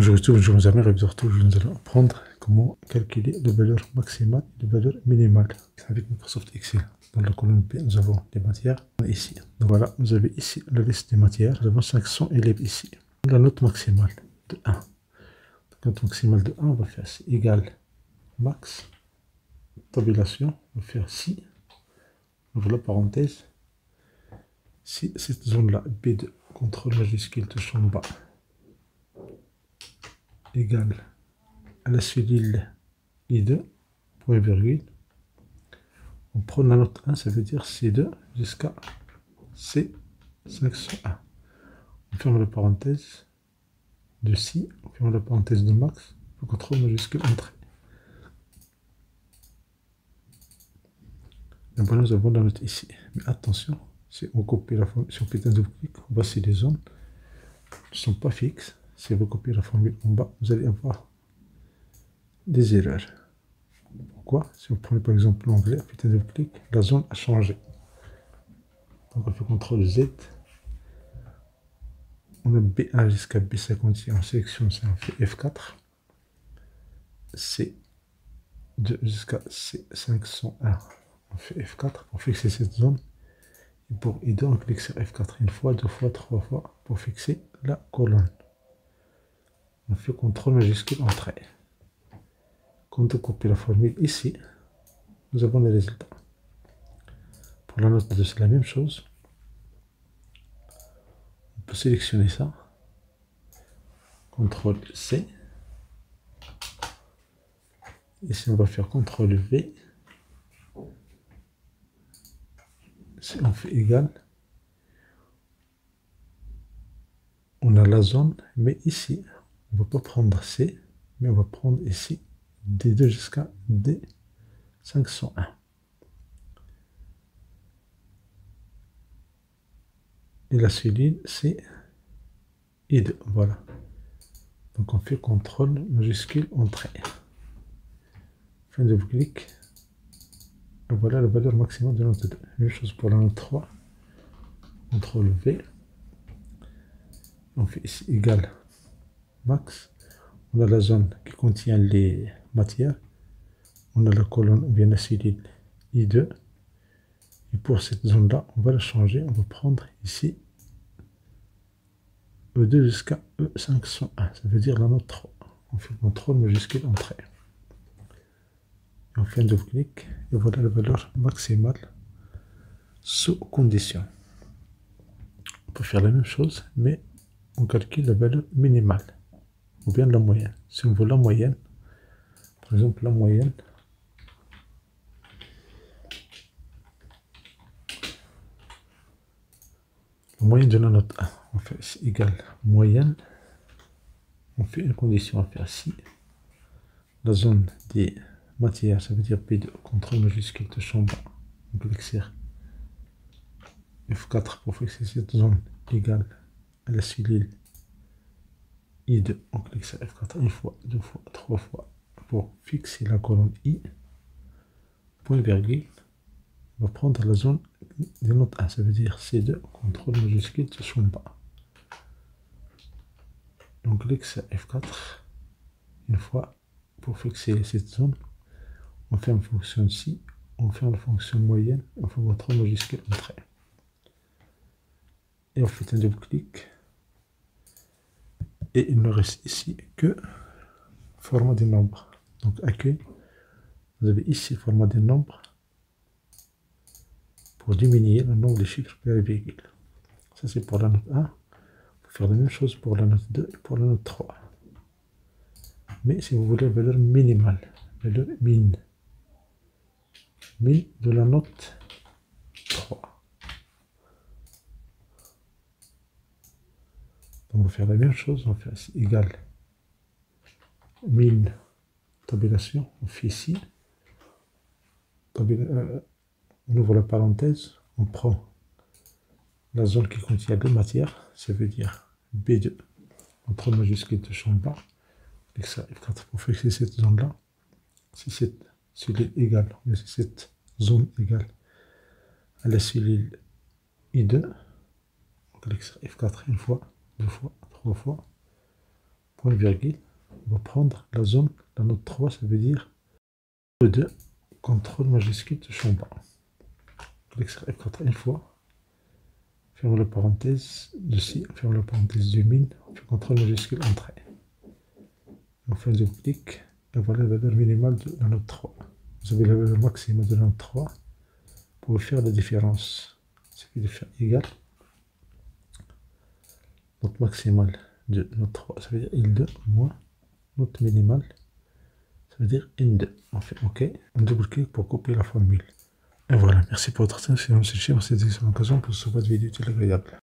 Bonjour mes amis, aujourd'hui nous allons apprendre comment calculer la valeur maximale et la valeur minimale avec Microsoft Excel. Dans la colonne P, nous avons les matières ici. Donc voilà, vous avez ici la liste des matières. Nous avons 500 élèves ici. La note maximale de 1. Donc, la note maximale de 1, on va faire C égale max. Tabulation, on va faire si. Ouvre la parenthèse. Si cette zone-là, B2, contrôle majuscule touche en bas, égale à la cellule I2, point virgule, on prend la note 1, ça veut dire C2 jusqu'à C501. On ferme la parenthèse de si, on ferme la parenthèse de max, le contrôle majuscule entrée. Et voilà, nous avons la note ici. Mais attention, si on copie la formule, si on fait un double clic, voici les zones ne sont pas fixes. Si vous copiez la formule en bas, vous allez avoir des erreurs. Pourquoi? Si vous prenez par exemple l'onglet, faites un double clic, la zone a changé. Donc on fait CTRL Z. On a B1 jusqu'à B51, on sélectionne ça, on fait F4. C2 jusqu'à C501, on fait F4 pour fixer cette zone. Et pour I2, on clique sur F4 une fois, deux fois, trois fois pour fixer la colonne. On fait CTRL majuscule entrée. Quand on copie la formule ici, nous avons les résultats. Pour la note 2, c'est la même chose. On peut sélectionner ça. CTRL C. Ici, on va faire CTRL V. Si on fait égal, on a la zone, mais ici, on ne va pas prendre C, mais on va prendre ici D2 jusqu'à D501. Et la cellule, c'est I2. Voilà. Donc on fait CTRL majuscule entrée. Fin de clic. Et voilà la valeur maximale de la note 2. Même chose pour la note 3. CTRL V. On fait ici égal max. On a la zone qui contient les matières. On a la colonne ou bien la cellule I2. Et pour cette zone-là, on va la changer. On va prendre ici E2 jusqu'à E501. Ça veut dire la note 3. On fait CTRL majuscule entrée. Et on fait un double clic. Et voilà la valeur maximale sous condition. On peut faire la même chose, mais on calcule la valeur minimale. Ou bien la moyenne. Si on veut la moyenne, par exemple la moyenne, de la note 1, on fait ici égal moyenne, on fait une condition à faire si la zone des matières, ça veut dire P2, CTRL majuscule touche en bas, on clique sur F4 pour fixer cette zone égale à la cellule I2, on clique sur F4 une fois, deux fois, trois fois pour fixer la colonne I, point virgule, on va prendre la zone de note 1, ça veut dire C2, CTRL majuscule touche en bas. On clique sur F4 une fois pour fixer cette zone. On ferme la fonction si, on ferme la fonction moyenne, on fait CTRL majuscule entrée. Et on fait un double clic. Et il ne reste ici que format des nombres. Donc accueil, vous avez ici format des nombres pour diminuer le nombre de chiffres per virgule. Ça c'est pour la note 1. On peut faire la même chose pour la note 2 et pour la note 3. Mais si vous voulez la valeur minimale, valeur min de la note 3. Donc on va faire la même chose, on va faire ici égal min tabulation, on fait ici, on ouvre la parenthèse, on prend la zone qui contient deux matières, ça veut dire B2, entre majuscule touche en bas, avec ça F4 pour fixer cette zone-là. Si cette cellule égale, si cette zone égale à la cellule I2, on clique sur F4 une fois, deux fois, trois fois, point virgule, on va prendre la zone, la note 3, ça veut dire E2, contrôle majuscule de champ bas. Clique sur F4 une fois, ferme la parenthèse de ci, ferme la parenthèse du min, on fait contrôle majuscule entrée. On fait un double clic, et voilà la valeur minimale de la note 3. Vous avez la valeur maximale de la note 3 pour faire la différence. Il suffit de faire égal. Note maximale de note 3, ça veut dire L2 moins note minimale, ça veut dire N2. On fait OK, un double clic pour copier la formule. Et voilà, merci pour votre attention. Merci de cette occasion pour ce vidéo utile et agréable.